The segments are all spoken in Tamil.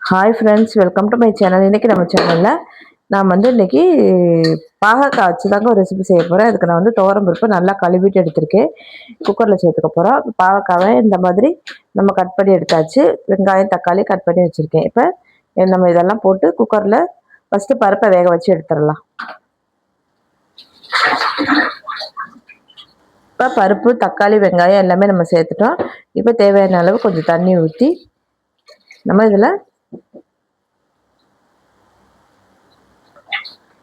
Hi friends, welcome to my channel. இன்றைக்கி நம்ம சேனலில் நான் இன்றைக்கி பாகக்காய் வச்சு தாங்க ஒரு ரெசிபி செய்ய போகிறேன். அதுக்கு நான் துவரம் பருப்பு நல்லா கழுவிட்டு எடுத்திருக்கேன். குக்கரில் சேர்த்துக்க போகிறோம். பாகக்காவை இந்த மாதிரி நம்ம கட் பண்ணி எடுத்தாச்சு. வெங்காயம் தக்காளி கட் பண்ணி வச்சுருக்கேன். இப்போ நம்ம இதெல்லாம் போட்டு குக்கரில் ஃபஸ்ட்டு பருப்பை வேக வச்சு எடுத்துடலாம். இப்போ பருப்பு தக்காளி வெங்காயம் எல்லாமே நம்ம சேர்த்துட்டோம். இப்போ தேவையான அளவு கொஞ்சம் தண்ணி ஊற்றி நம்ம இதில்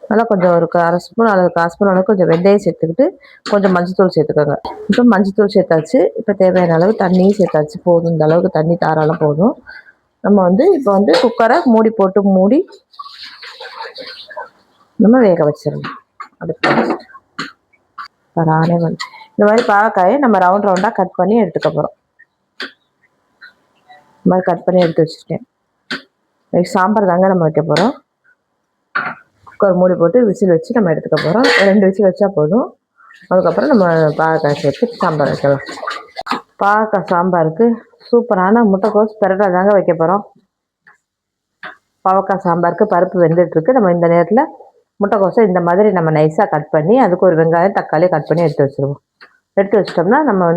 நல்லா கொஞ்சம் ஒரு அரை ஸ்பூன் அல்லது 1/4 ஸ்பூன் அளவுக்கு கொஞ்சம் வெந்தயம் சேர்த்துக்கிட்டு கொஞ்சம் மஞ்சத்தூள் சேர்த்துக்கோங்க. இப்போ மஞ்சத்தூள் சேர்த்தாச்சு. இப்போ தேவையான அளவு தண்ணியும் சேர்த்தாச்சு. போதும், இந்த அளவுக்கு தண்ணி தாராளம் போதும். நம்ம இப்போ குக்கரை மூடி நம்ம வேக வச்சிடலாம். அடுப்பு இந்த மாதிரி பாவக்காயை நம்ம ரவுண்டாக கட் பண்ணி எடுத்துக்க போகிறோம். இந்த மாதிரி கட் பண்ணி எடுத்து வச்சுருக்கேன். சாம்பார் தாங்க நம்ம வைக்க போகிறோம். குக்கர் மூடி போட்டு விசில் வச்சு நம்ம எடுத்துக்க போகிறோம். 2 விசில் வச்சா போதும். அதுக்கப்புறம் நம்ம பாவக்காய் சேர்த்து சாம்பார் வைக்கலாம். பாவக்காய் சாம்பாருக்கு சூப்பரான முட்டைக்கோஸ் பிரட்டை தாங்க வைக்க போகிறோம். பாவக்காய் சாம்பாருக்கு பருப்பு வெந்துட்டுருக்கு. நம்ம இந்த நேரத்தில் முட்டைக்கோஸை இந்த மாதிரி நம்ம நைஸாக கட் பண்ணி அதுக்கு ஒரு வெங்காயம் தக்காளி கட் பண்ணி எடுத்து வச்சுருவோம். எடுத்து வச்சிட்டோம்னா நம்ம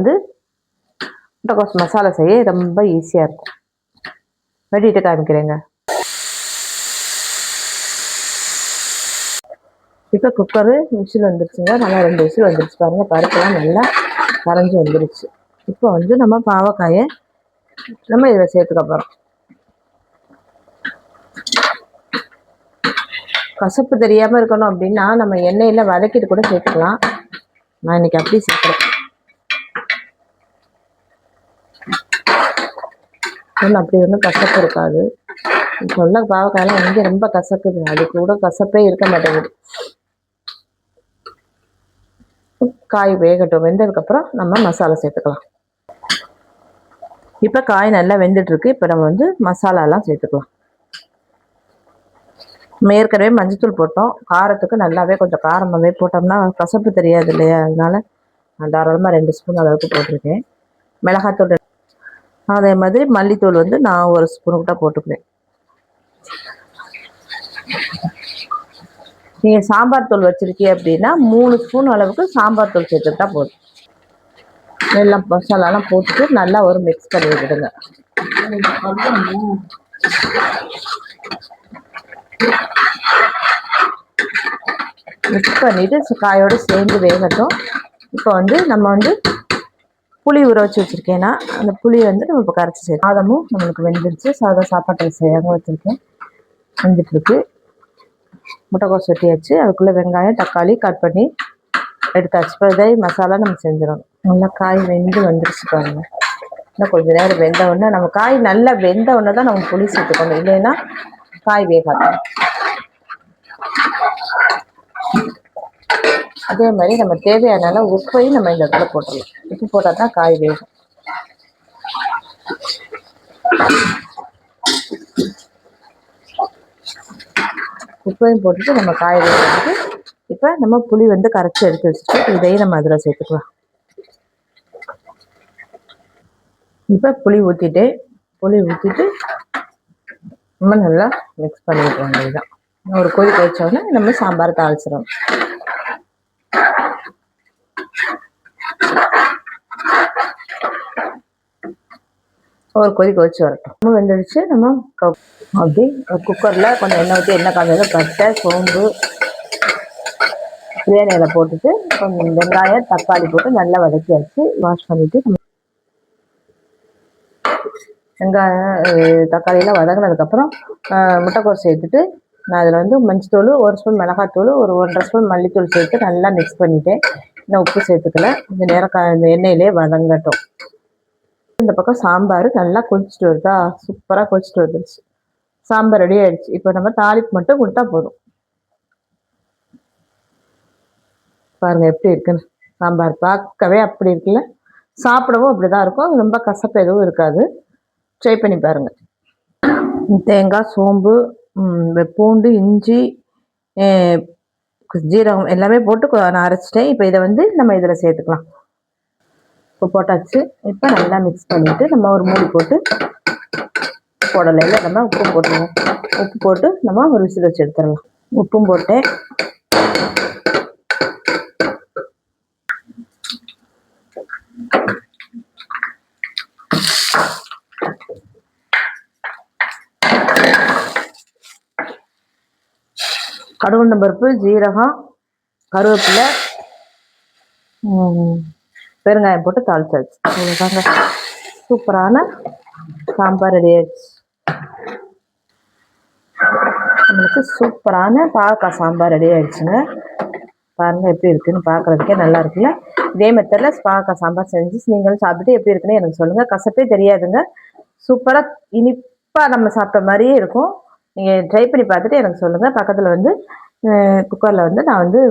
முட்டைக்கோஸ் மசாலா செய்ய ரொம்ப ஈஸியாக இருக்கும். வெட்டிட்டு காமிக்கிறேங்க. இப்போ குக்கரு விசில் வந்துருச்சுங்க. நல்லா 2 விசில் வந்துருச்சு பாருங்க. பருப்பெல்லாம் நல்லா கரைஞ்சி வந்துருச்சு. இப்போ நம்ம பாவக்காயை நம்ம இதில் சேர்த்துக்க போகிறோம். கசப்பு தெரியாமல் இருக்கணும் அப்படின்னா நம்ம எண்ணெயில் வதக்கிட்டு கூட சேர்த்துக்கலாம். நான் இன்னைக்கு அப்படி சேர்க்குறேன். அப்படி கசப்பு இருக்காது. சொல்ல பாவக்காயெல்லாம் எங்கே ரொம்ப கசக்குது, அது கூட கசப்பே இருக்க மாட்டேங்குது. காய் வேகட்டும். வெந்ததுக்கப்புறம் நம்ம மசாலா சேர்த்துக்கலாம். இப்போ காய் நல்லா வெந்துட்டுருக்கு. இப்போ நம்ம மசாலாலாம் சேர்த்துக்கலாம். ஏற்கனவே மஞ்சத்தூள் போட்டோம். காரத்துக்கு நல்லாவே கொஞ்சம் காரமாகவே போட்டோம்னா கசப்பு தெரியாது இல்லையா, அதனால நான் தாராளமாக 2 ஸ்பூன் அளவுக்கு போட்டிருக்கேன். மிளகாத்தூள் அதே மாதிரி மல்லித்தூள் நான் 1 ஸ்பூன் கிட்ட போட்டுக்கிறேன். நீங்கள் சாம்பார் தூள் வச்சுருக்கீங்க அப்படின்னா 3 ஸ்பூன் அளவுக்கு சாம்பார் தூள் சேர்த்துட்டா போதும். எல்லாம் மசாலாலாம் போட்டுட்டு நல்லா ஒரு மிக்ஸ் பண்ணி விட்டுடுங்க. மிக்ஸ் பண்ணிவிட்டு காயோடு சேர்ந்து வேகட்டும். இப்போ நம்ம புளி ஊற வச்சு வச்சுருக்கேன்னா அந்த புளி நம்ம இப்போ கரைச்சி சேர்த்து சாதமும் நம்மளுக்கு வெந்துருச்சு. சாப்பாட்டில் செய்யாமல் வச்சுருக்கேன், வெந்துட்டுருக்கு. முட்டைக்கோஸ் வெட்டியாச்சு. அதுக்குள்ளே வெங்காயம் தக்காளி கட் பண்ணி எடுத்தாச்சு. இப்போ இதே மசாலா நம்ம செஞ்சிடணும். நல்லா காய் வெந்து வந்துருச்சு பாருங்க. இன்னும் கொஞ்சம் நேரம் வெந்த உடனே நம்ம காய் நல்லா வெந்த உடனே தான் நம்ம புளி சேர்த்துக்கணும், இல்லைன்னா காய் வேகாது. அதே மாதிரி நம்ம தேவையான உப்பையும் நம்ம இந்த இடத்துல போட்டுடலாம். உப்பு போட்டால் தான் காய் வேகும். உப்பையும் போட்டுட்டு நம்ம காய் வேகிறதுக்கு இப்போ நம்ம புளி கரைச்சி எடுத்து வச்சுட்டு இதையும் நம்ம அதில் சேர்த்துக்கலாம். இப்போ புளி ஊற்றிட்டு நம்ம நல்லா மிக்ஸ் பண்ணிடுவோம். இதுதான் ஒரு கொதி வச்சோடனே நம்ம சாம்பார் தாளிச்சிடணும். ஒரு கொதிக்க வச்சு வரட்டும். நம்ம வெந்துடுச்சு. நம்ம அப்படி குக்கரில் கொஞ்சம் எண்ணெய் ஊற்றி எண்ணெய் காய்ஞ்சதும் பட்டை சோம்பு பிரியாணி இலை போட்டுட்டு கொஞ்சம் வெங்காயம் தக்காளி போட்டு நல்லா வதக்கியாச்சு. வாஷ் பண்ணிவிட்டு வெங்காயம் தக்காளியெல்லாம் வதங்கினதுக்கப்புறம் முட்டைக்கோஸ் சேர்த்துட்டு நான் அதில் மஞ்சத்தூள் 1 ஸ்பூன் மிளகாத்தூள் 1.5 ஸ்பூன் மல்லித்தூள் சேர்த்து நல்லா மிக்ஸ் பண்ணிவிட்டேன். இன்னும் உப்பு சேர்த்துக்கல. கொஞ்சம் நேரம் இந்த எண்ணெயிலே வதங்கட்டும். இந்த பக்கம் சாம்பார் நல்லா கொதிச்சுட்டு வருதா, சூப்பராக கொதிச்சுட்டு வந்துருச்சு. சாம்பார் ரெடி ஆயிடுச்சு. இப்போ நம்ம தாளிப்பு மட்டும் கொடுத்தா போதும். பாருங்க எப்படி இருக்குன்னு. சாம்பார் பார்க்கவே அப்படி இருக்குல்ல, சாப்பிடவும் அப்படிதான் இருக்கும். ரொம்ப கசப்பு எதுவும் இருக்காது. ட்ரை பண்ணி பாருங்க. தேங்காய் சோம்பு பூண்டு இஞ்சி ஜீரகம் எல்லாமே போட்டு நான் அரைச்சிட்டேன். இப்போ இதை நம்ம இதில் சேர்த்துக்கலாம். இப்போ போட்டாச்சு. இப்போ நல்லா மிக்ஸ் பண்ணிவிட்டு நம்ம ஒரு மூடி போட்டு உப்பு போடலை, இல்லை நம்ம உப்பு போட்டுருவோம். உப்பு போட்டு நம்ம ஒரு விசில் வச்சு எடுத்துடலாம். உப்பும் போட்டேன். கடுகுண்டம் பருப்பு, ஜீரகம், கருவேப்பிலை, பெருங்காயம் போட்டு தாளிச்சாச்சு. அவ்வளோதாங்க, சூப்பரான சாம்பார் ரெடி ஆயிடுச்சு. நம்மளுக்கு சூப்பரான பாவக்காய் சாம்பார் ரெடி ஆயிடுச்சுங்க. பாருங்கள் எப்படி இருக்குன்னு, பார்க்குறதுக்கே நல்லா இருக்குல்ல. இதே மெத்தடில் பாவக்காய் சாம்பார் செஞ்சு நீங்களும் சாப்பிட்டுட்டு எப்படி இருக்குன்னு எனக்கு சொல்லுங்கள். கசப்பே தெரியாதுங்க, சூப்பராக இனிப்பாக நம்ம சாப்பிட்ட மாதிரியே இருக்கும். நீங்கள் ட்ரை பண்ணி பார்த்துட்டு எனக்கு சொல்லுங்கள். பக்கத்தில் வந்து குக்கரில் வந்து நான் வந்து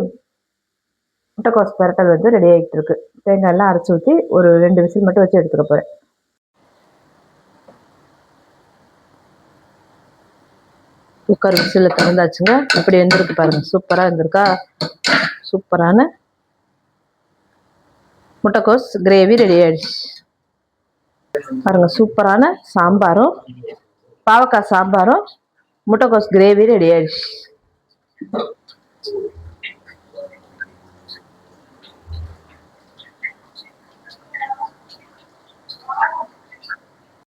முட்டைக்கோஸ் பரட்டல் வந்து ரெடி ஆகிட்டு இருக்கு. தேங்காயெல்லாம் அரைச்சி ஊற்றி ஒரு 2 விசில் மட்டும் வச்சு எடுத்துக்க போகிறேன். குக்கர் விசில் திறந்தாச்சுங்க. இப்படி வெந்திருக்கு பாருங்கள், சூப்பராக இருந்திருக்கா. சூப்பரான முட்டைக்கோஸ் கிரேவி ரெடி ஆயிடுச்சு பாருங்க. சூப்பரான சாம்பாரும் பாவக்காய் சாம்பாரும் முட்டைக்கோஸ் கிரேவி ரெடி ஆயிடுச்சு.